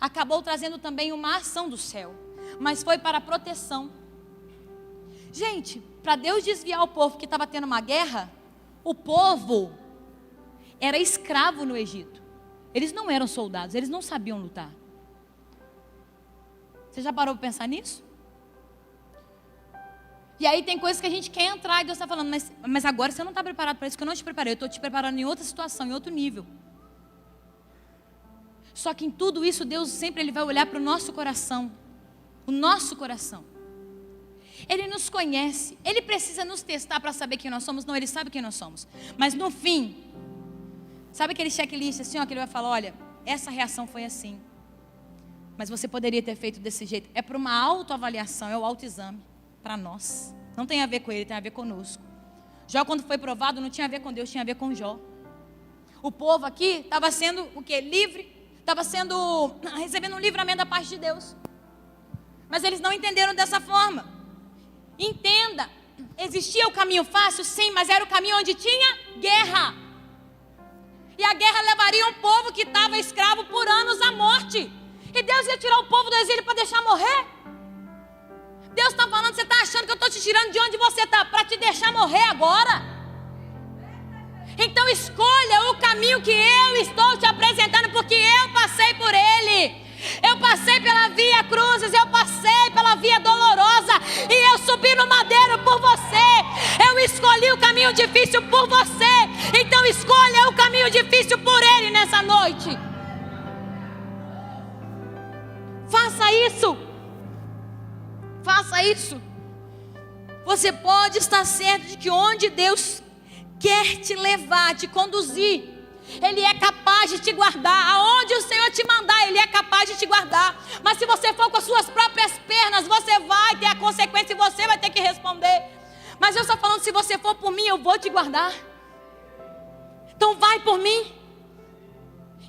acabou trazendo também uma ação do céu, mas foi para a proteção. Gente, para Deus desviar o povo que estava tendo uma guerra, o povo era escravo no Egito. Eles não eram soldados, eles não sabiam lutar. Você já parou para pensar nisso? E aí tem coisas que a gente quer entrar e Deus está falando, mas agora você não está preparado para isso, que eu não te preparei, eu estou te preparando em outra situação, em outro nível. Só que em tudo isso, Deus sempre Ele vai olhar para o nosso coração. O nosso coração. Ele nos conhece. Ele precisa nos testar para saber quem nós somos? Não, Ele sabe quem nós somos. Mas no fim, sabe aquele checklist assim, ó, que Ele vai falar, olha, essa reação foi assim, mas você poderia ter feito desse jeito. É para uma autoavaliação, é o autoexame para nós. Não tem a ver com Ele, tem a ver conosco. Jó, quando foi provado, não tinha a ver com Deus, tinha a ver com Jó. O povo aqui estava sendo o quê? Livre. Estava recebendo um livramento da parte de Deus. Mas eles não entenderam dessa forma. Entenda, existia o caminho fácil, sim, mas era o caminho onde tinha guerra. E a guerra levaria um povo que estava escravo por anos à morte. E Deus ia tirar o povo do exílio para deixar morrer? Deus está falando, você está achando que eu estou te tirando de onde você está para te deixar morrer agora? Então escolha o caminho que eu estou te apresentando, porque eu passei por ele. Eu passei pela via cruzes, eu passei pela via dolorosa, e eu subi no madeiro por você. Eu escolhi o caminho difícil por você. Então escolha o caminho difícil por ele nessa noite. Faça isso. Faça isso. Você pode estar certo de que onde Deus quer te levar, te conduzir, Ele é capaz de te guardar. Aonde o Senhor te mandar, Ele é capaz de te guardar. Mas se você for com as suas próprias pernas, você vai ter a consequência e você vai ter que responder. Mas eu estou falando, se você for por mim, eu vou te guardar. Então vai por mim.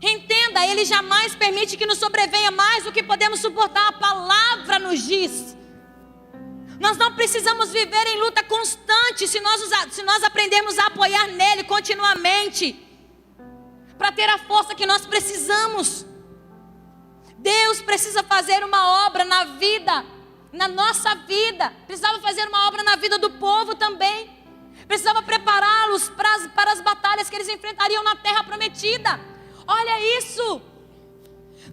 Entenda, Ele jamais permite que nos sobrevenha mais do que podemos suportar. A palavra nos diz. Nós não precisamos viver em luta constante se nós aprendermos a apoiar nele continuamente, para ter a força que nós precisamos. Deus precisa fazer uma obra na vida, na nossa vida. Precisava fazer uma obra na vida do povo também. Precisava prepará-los para as batalhas que eles enfrentariam na terra prometida. Olha isso.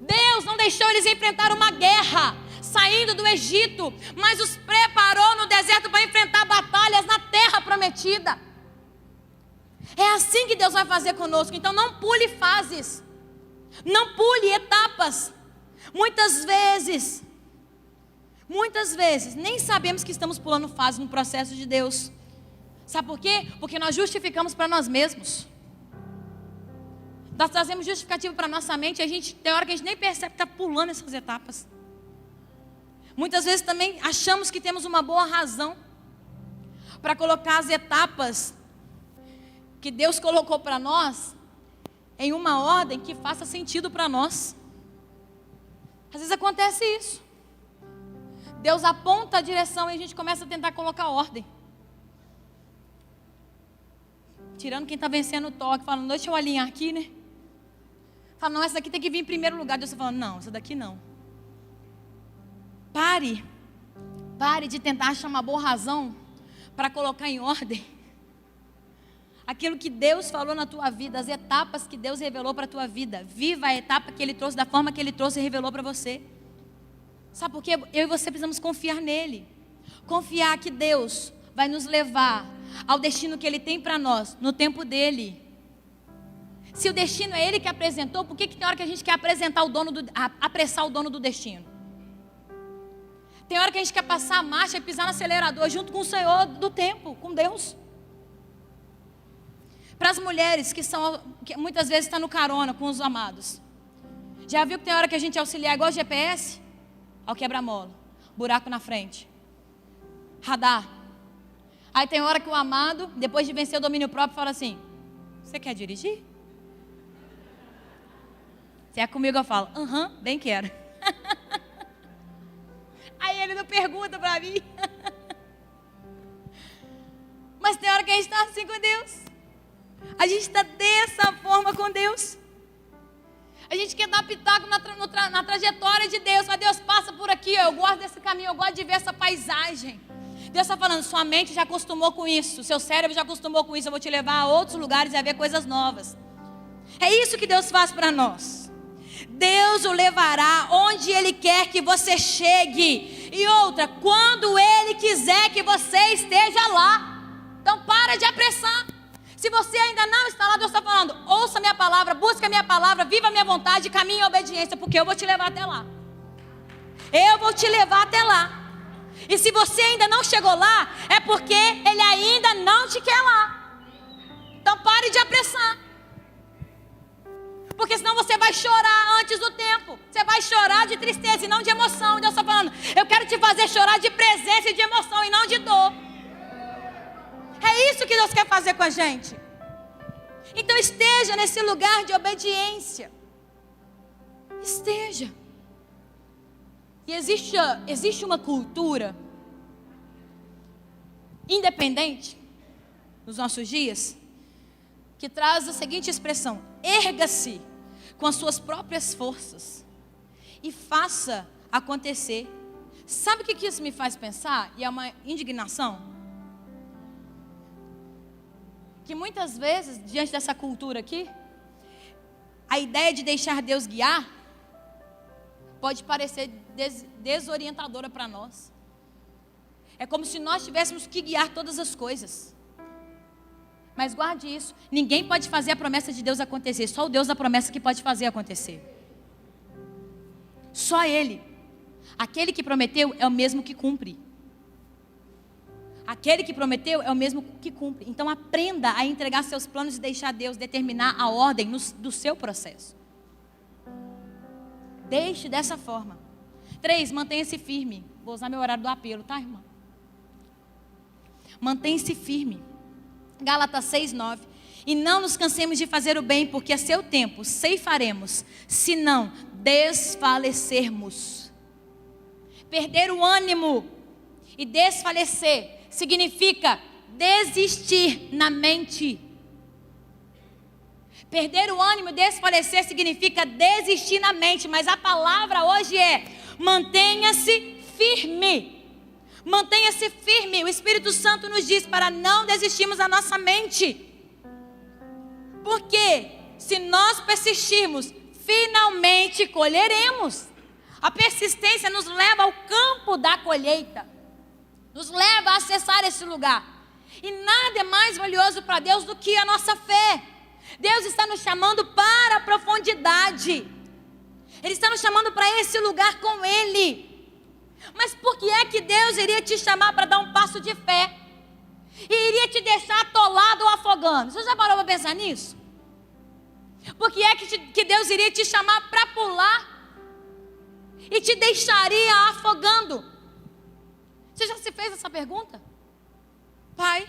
Deus não deixou eles enfrentar uma guerra saindo do Egito, mas os preparou no deserto para enfrentar batalhas na terra prometida. É assim que Deus vai fazer conosco. Então não pule fases, não pule etapas. Muitas vezes nem sabemos que estamos pulando fases no processo de Deus. Sabe por quê? Porque nós justificamos para nós mesmos. Nós trazemos justificativo para nossa mente, e tem hora que a gente nem percebe que está pulando essas etapas. Muitas vezes também achamos que temos uma boa razão para colocar as etapas que Deus colocou para nós em uma ordem que faça sentido para nós. Às vezes acontece isso. Deus aponta a direção e a gente começa a tentar colocar ordem. Tirando quem está vencendo o toque, falando, deixa eu alinhar aqui, né? Fala, não, essa daqui tem que vir em primeiro lugar. Deus está falando, não, essa daqui não. Pare de tentar achar uma boa razão para colocar em ordem aquilo que Deus falou na tua vida, as etapas que Deus revelou para a tua vida. Viva a etapa que Ele trouxe, da forma que Ele trouxe e revelou para você. Sabe por quê? Eu e você precisamos confiar nele. Confiar que Deus vai nos levar ao destino que Ele tem para nós, no tempo dEle. Se o destino é Ele que apresentou, por que tem hora que a gente quer apressar o dono do destino? Tem hora que a gente quer passar a marcha e pisar no acelerador junto com o Senhor do tempo, com Deus. Para as mulheres que muitas vezes estão no carona com os amados. Já viu que tem hora que a gente auxiliar igual GPS? Ao quebra-mola, buraco na frente, radar. Aí tem hora que o amado, depois de vencer o domínio próprio, fala assim, você quer dirigir? Se é comigo eu falo, bem quero. Aí ele não pergunta para mim. Mas tem hora que a gente está assim com Deus. A gente está dessa forma com Deus. A gente quer dar pitaco na trajetória de Deus. Mas Deus passa por aqui, ó, eu gosto desse caminho, eu gosto de ver essa paisagem. Deus está falando, sua mente já acostumou com isso, seu cérebro já acostumou com isso, eu vou te levar a outros lugares e a ver coisas novas. É isso que Deus faz para nós. Deus o levará onde Ele quer que você chegue. E outra, quando Ele quiser que você esteja lá. Então para de apressar. Se você ainda não está lá, Deus está falando, ouça a minha palavra, busque a minha palavra, viva a minha vontade, caminhe em obediência, porque eu vou te levar até lá. Eu vou te levar até lá. E se você ainda não chegou lá, é porque Ele ainda não te quer lá. Então pare de apressar. Porque senão você vai chorar antes do tempo. Você vai chorar de tristeza e não de emoção. Deus está falando, eu quero te fazer chorar de presença e de emoção e não de dor. É isso que Deus quer fazer com a gente. Então esteja nesse lugar de obediência. Esteja. E existe uma cultura independente nos nossos dias que traz a seguinte expressão: erga-se com as suas próprias forças e faça acontecer. Sabe o que isso me faz pensar? E é uma indignação. Que muitas vezes, diante dessa cultura aqui, a ideia de deixar Deus guiar pode parecer desorientadora para nós. É como se nós tivéssemos que guiar todas as coisas. Mas guarde isso, ninguém pode fazer a promessa de Deus acontecer, só o Deus da promessa que pode fazer acontecer. Só Ele. Aquele que prometeu é o mesmo que cumpre. Aquele que prometeu é o mesmo que cumpre. Então aprenda a entregar seus planos e deixar Deus determinar a ordem do seu processo. Deixe dessa forma. 3, mantenha-se firme. Vou usar meu horário do apelo, tá, irmã? Mantenha-se firme. Gálatas 6:9. E não nos cansemos de fazer o bem, porque a seu tempo ceifaremos, se não desfalecermos. Perder o ânimo e desfalecer significa desistir na mente. Perder o ânimo e desfalecer significa desistir na mente. Mas a palavra hoje é: mantenha-se firme. Mantenha-se firme. O Espírito Santo nos diz para não desistirmos da nossa mente. Porque se nós persistirmos, finalmente colheremos. A persistência nos leva ao campo da colheita. Nos leva a acessar esse lugar. E nada é mais valioso para Deus do que a nossa fé. Deus está nos chamando para a profundidade. Ele está nos chamando para esse lugar com Ele. Mas por que é que Deus iria te chamar para dar um passo de fé? E iria te deixar atolado ou afogando? Você já parou para pensar nisso? Por que é que Deus iria te chamar para pular? E te deixaria afogando? Você já se fez essa pergunta? Pai,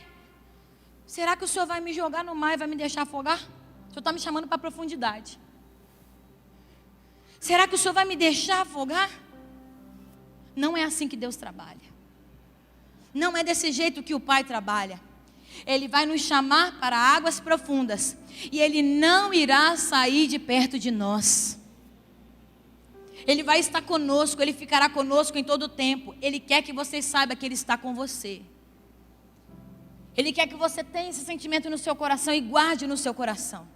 será que o Senhor vai me jogar no mar e vai me deixar afogar? O Senhor está me chamando para a profundidade. Será que o Senhor vai me deixar afogar? Não é assim que Deus trabalha. Não é desse jeito que o Pai trabalha. Ele vai nos chamar para águas profundas. E Ele não irá sair de perto de nós. Ele vai estar conosco, Ele ficará conosco em todo o tempo. Ele quer que você saiba que Ele está com você. Ele quer que você tenha esse sentimento no seu coração e guarde no seu coração.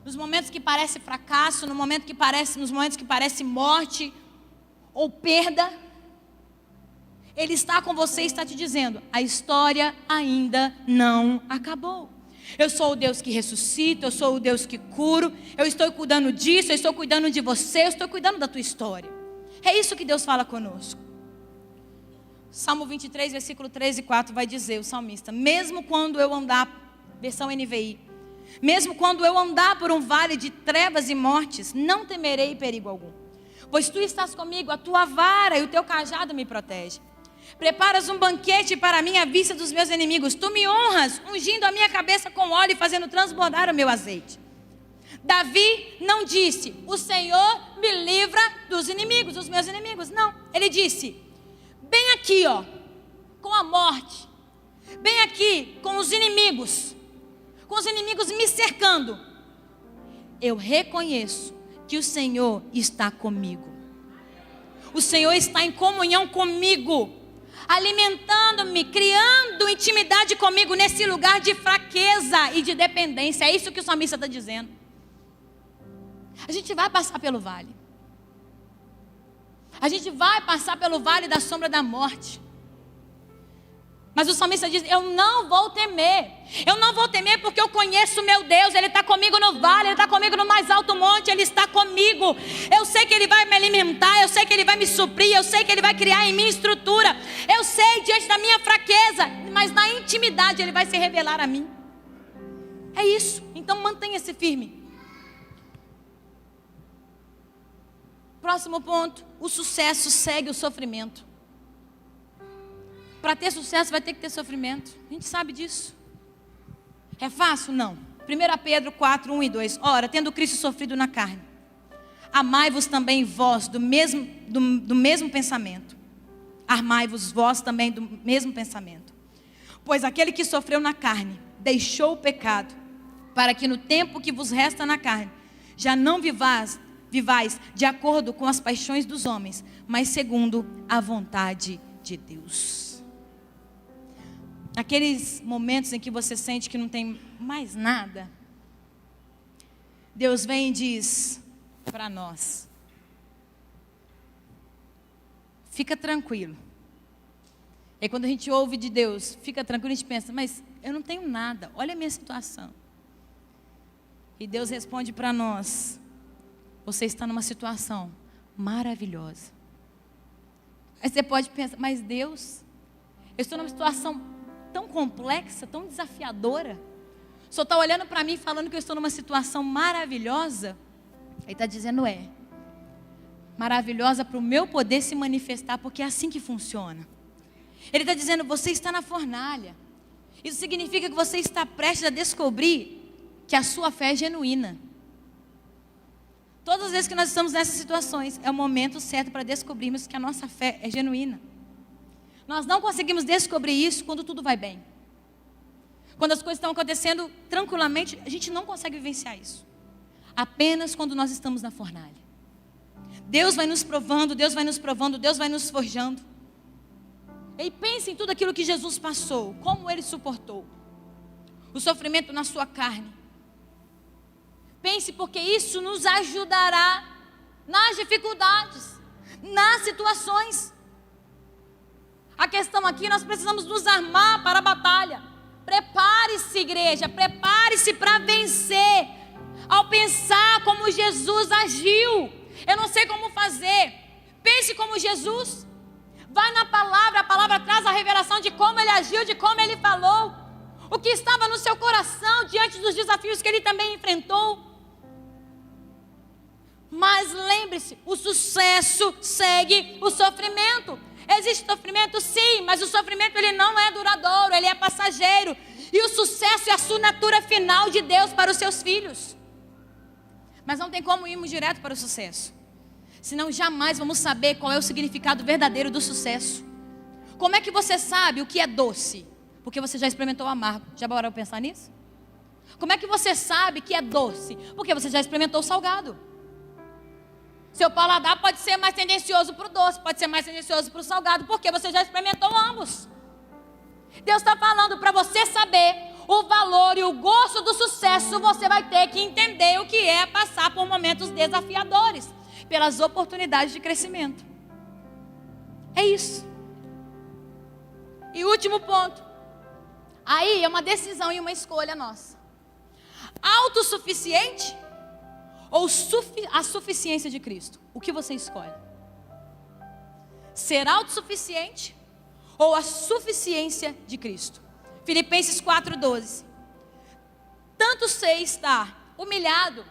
Nos momentos que parece fracasso, nos momentos que parece morte ou perda, Ele está com você e está te dizendo: a história ainda não acabou. Eu sou o Deus que ressuscita, eu sou o Deus que curo, eu estou cuidando disso, eu estou cuidando de você, eu estou cuidando da tua história. É isso que Deus fala conosco. Salmo 23, versículo 3 e 4 vai dizer, o salmista: mesmo quando eu andar, versão NVI, mesmo quando eu andar por um vale de trevas e mortes, não temerei perigo algum, pois tu estás comigo, a tua vara e o teu cajado me protegem. Preparas um banquete para mim à vista dos meus inimigos. Tu me honras, ungindo a minha cabeça com óleo e fazendo transbordar o meu azeite. Davi não disse: o Senhor me livra dos inimigos, dos meus inimigos. Não, ele disse: bem aqui, ó, com a morte. Bem aqui, com os inimigos me cercando. Eu reconheço que o Senhor está comigo. O Senhor está em comunhão comigo, alimentando-me, criando intimidade comigo nesse lugar de fraqueza e de dependência. É isso que o salmista está dizendo. A gente vai passar pelo vale. A gente vai passar pelo vale da sombra da morte. Mas o salmista diz: eu não vou temer. Eu não vou temer porque eu conheço o meu Deus. Ele está comigo no vale, Ele está comigo no mais alto monte. Ele está comigo. Eu sei que Ele vai me alimentar. Eu sei que Ele vai me suprir. Eu sei que Ele vai criar em mim estrutura. Eu sei diante da minha fraqueza. Mas na intimidade Ele vai se revelar a mim. É isso. Então mantenha-se firme. Próximo ponto. O sucesso segue o sofrimento. Para ter sucesso vai ter que ter sofrimento. A gente sabe disso. É fácil? Não. 1 Pedro 4, 1 e 2. Ora, tendo Cristo sofrido na carne, amai-vos também vós do mesmo pensamento. Armai-vos vós também do mesmo pensamento. Pois aquele que sofreu na carne, deixou o pecado, para que no tempo que vos resta na carne, já não vivais de acordo com as paixões dos homens, mas segundo a vontade de Deus. Naqueles momentos em que você sente que não tem mais nada, Deus vem e diz para nós: fica tranquilo. E quando a gente ouve de Deus, fica tranquilo, a gente pensa: mas eu não tenho nada, olha a minha situação. E Deus responde para nós: você está numa situação maravilhosa. Aí você pode pensar: mas Deus, eu estou numa situação tão complexa, tão desafiadora. O Senhor está olhando para mim falando que eu estou numa situação maravilhosa. Ele está dizendo: maravilhosa para o meu poder se manifestar, porque é assim que funciona. Ele está dizendo: você está na fornalha. Isso significa que você está prestes a descobrir que a sua fé é genuína. Todas as vezes que nós estamos nessas situações, é o momento certo para descobrirmos que a nossa fé é genuína. Nós não conseguimos descobrir isso quando tudo vai bem. Quando as coisas estão acontecendo tranquilamente, a gente não consegue vivenciar isso. Apenas quando nós estamos na fornalha. Deus vai nos provando, Deus vai nos provando, Deus vai nos forjando. E pense em tudo aquilo que Jesus passou, como Ele suportou. O sofrimento na sua carne. Pense, porque isso nos ajudará nas dificuldades, nas situações. A questão aqui, nós precisamos nos armar para a batalha. Prepare-se, igreja, prepare-se para vencer. Ao pensar como Jesus agiu, eu não sei como fazer. Pense como Jesus. Vai na palavra, a palavra traz a revelação de como Ele agiu, de como Ele falou. O que estava no seu coração diante dos desafios que Ele também enfrentou. Mas lembre-se, o sucesso segue o sofrimento. Existe sofrimento, sim, mas o sofrimento ele não é duradouro, ele é passageiro. E o sucesso é a assinatura final de Deus para os seus filhos. Mas não tem como irmos direto para o sucesso. Senão jamais vamos saber qual é o significado verdadeiro do sucesso. Como é que você sabe o que é doce? Porque você já experimentou o amargo. Já parou para pensar nisso? Como é que você sabe que é doce? Porque você já experimentou o salgado. Seu paladar pode ser mais tendencioso para o doce, pode ser mais tendencioso para o salgado, porque você já experimentou ambos. Deus está falando para você saber o valor e o gosto do sucesso. Você vai ter que entender o que é passar por momentos desafiadores, pelas oportunidades de crescimento. É isso. E último ponto. Aí é uma decisão e uma escolha nossa. Autossuficiente ou a suficiência de Cristo? O que você escolhe? Ser autossuficiente ou a suficiência de Cristo? Filipenses 4,12. Tanto sei estar humilhado,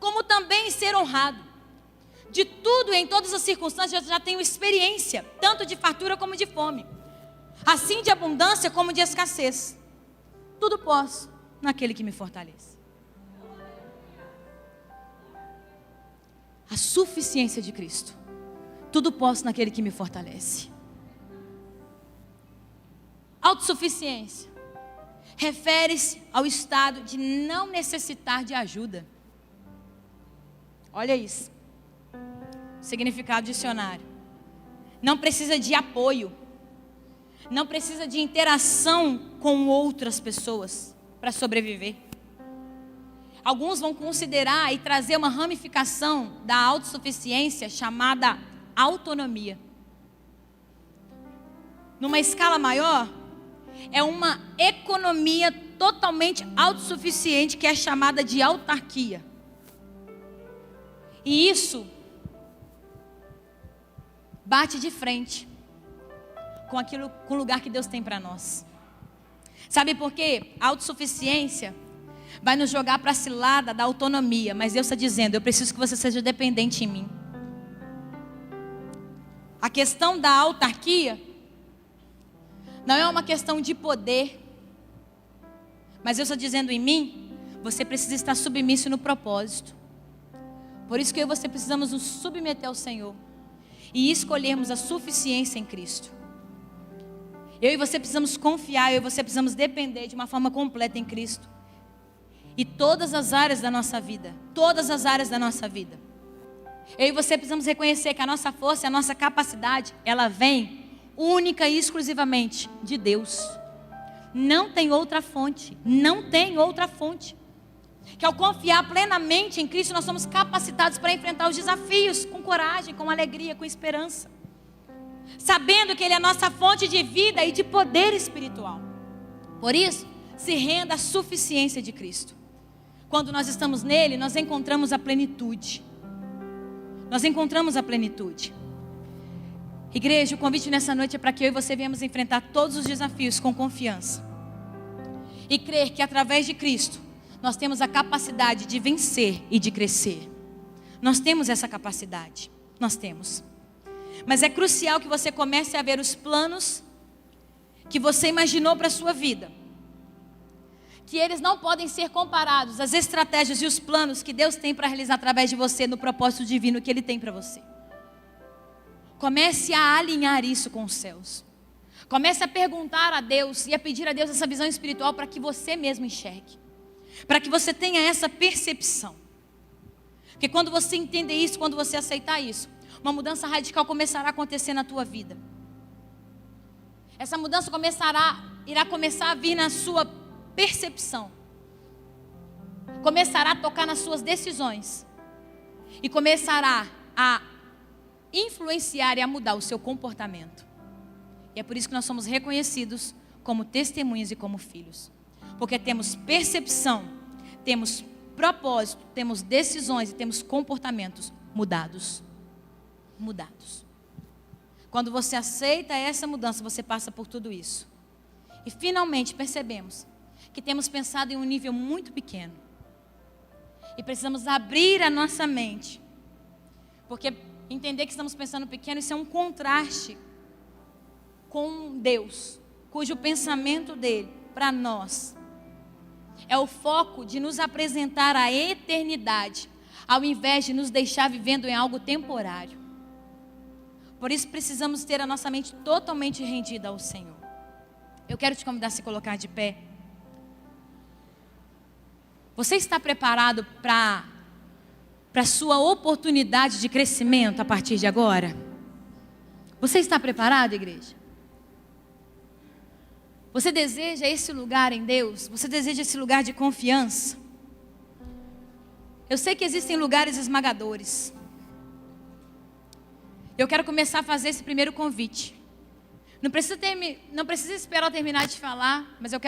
como também ser honrado. De tudo e em todas as circunstâncias eu já tenho experiência, tanto de fartura como de fome. Assim de abundância como de escassez. Tudo posso naquele que me fortalece. A suficiência de Cristo. Tudo posso naquele que me fortalece. Autossuficiência refere-se ao estado de não necessitar de ajuda. Olha isso. Significado dicionário. Não precisa de apoio. Não precisa de interação com outras pessoas para sobreviver. Alguns vão considerar e trazer uma ramificação da autossuficiência chamada autonomia. Numa escala maior, é uma economia totalmente autossuficiente, que é chamada de autarquia. E isso bate de frente com o lugar que Deus tem para nós. Sabe por quê? A autossuficiência vai nos jogar para a cilada da autonomia, mas Deus está dizendo: eu preciso que você seja dependente em mim. A questão da autarquia não é uma questão de poder, mas Deus está dizendo: em mim, você precisa estar submisso no propósito. Por isso que eu e você precisamos nos submeter ao Senhor e escolhermos a suficiência em Cristo. Eu e você precisamos confiar, eu e você precisamos depender de uma forma completa em Cristo. E todas as áreas da nossa vida, todas as áreas da nossa vida. Eu e você precisamos reconhecer que a nossa força, a nossa capacidade, ela vem única e exclusivamente de Deus. Não tem outra fonte, não tem outra fonte. Que ao confiar plenamente em Cristo, nós somos capacitados para enfrentar os desafios com coragem, com alegria, com esperança. Sabendo que Ele é a nossa fonte de vida e de poder espiritual. Por isso, se renda à suficiência de Cristo. Quando nós estamos nele, nós encontramos a plenitude. Nós encontramos a plenitude. Igreja, o convite nessa noite é para que eu e você venhamos enfrentar todos os desafios com confiança. E crer que através de Cristo, nós temos a capacidade de vencer e de crescer. Nós temos essa capacidade. Nós temos. Mas é crucial que você comece a ver os planos que você imaginou para a sua vida. Que eles não podem ser comparados às estratégias e os planos que Deus tem para realizar através de você no propósito divino que Ele tem para você. Comece a alinhar isso com os céus. Comece a perguntar a Deus e a pedir a Deus essa visão espiritual para que você mesmo enxergue. Para que você tenha essa percepção. Porque quando você entender isso, quando você aceitar isso, uma mudança radical começará a acontecer na tua vida. Essa mudança irá começar a vir na sua percepção. Começará a tocar nas suas decisões. E começará a influenciar e a mudar o seu comportamento. E é por isso que nós somos reconhecidos como testemunhas e como filhos. Porque temos percepção, temos propósito, temos decisões e temos comportamentos mudados. Quando você aceita essa mudança, você passa por tudo isso. E finalmente percebemos que temos pensado em um nível muito pequeno. E precisamos abrir a nossa mente. Porque entender que estamos pensando pequeno, isso é um contraste com Deus, cujo pensamento dele para nós é o foco de nos apresentar a eternidade, ao invés de nos deixar vivendo em algo temporário. Por isso precisamos ter a nossa mente totalmente rendida ao Senhor. Eu quero te convidar a se colocar de pé. Você está preparado para a sua oportunidade de crescimento a partir de agora? Você está preparado, igreja? Você deseja esse lugar em Deus? Você deseja esse lugar de confiança? Eu sei que existem lugares esmagadores. Eu quero começar a fazer esse primeiro convite. Não precisa esperar eu terminar de falar, mas eu quero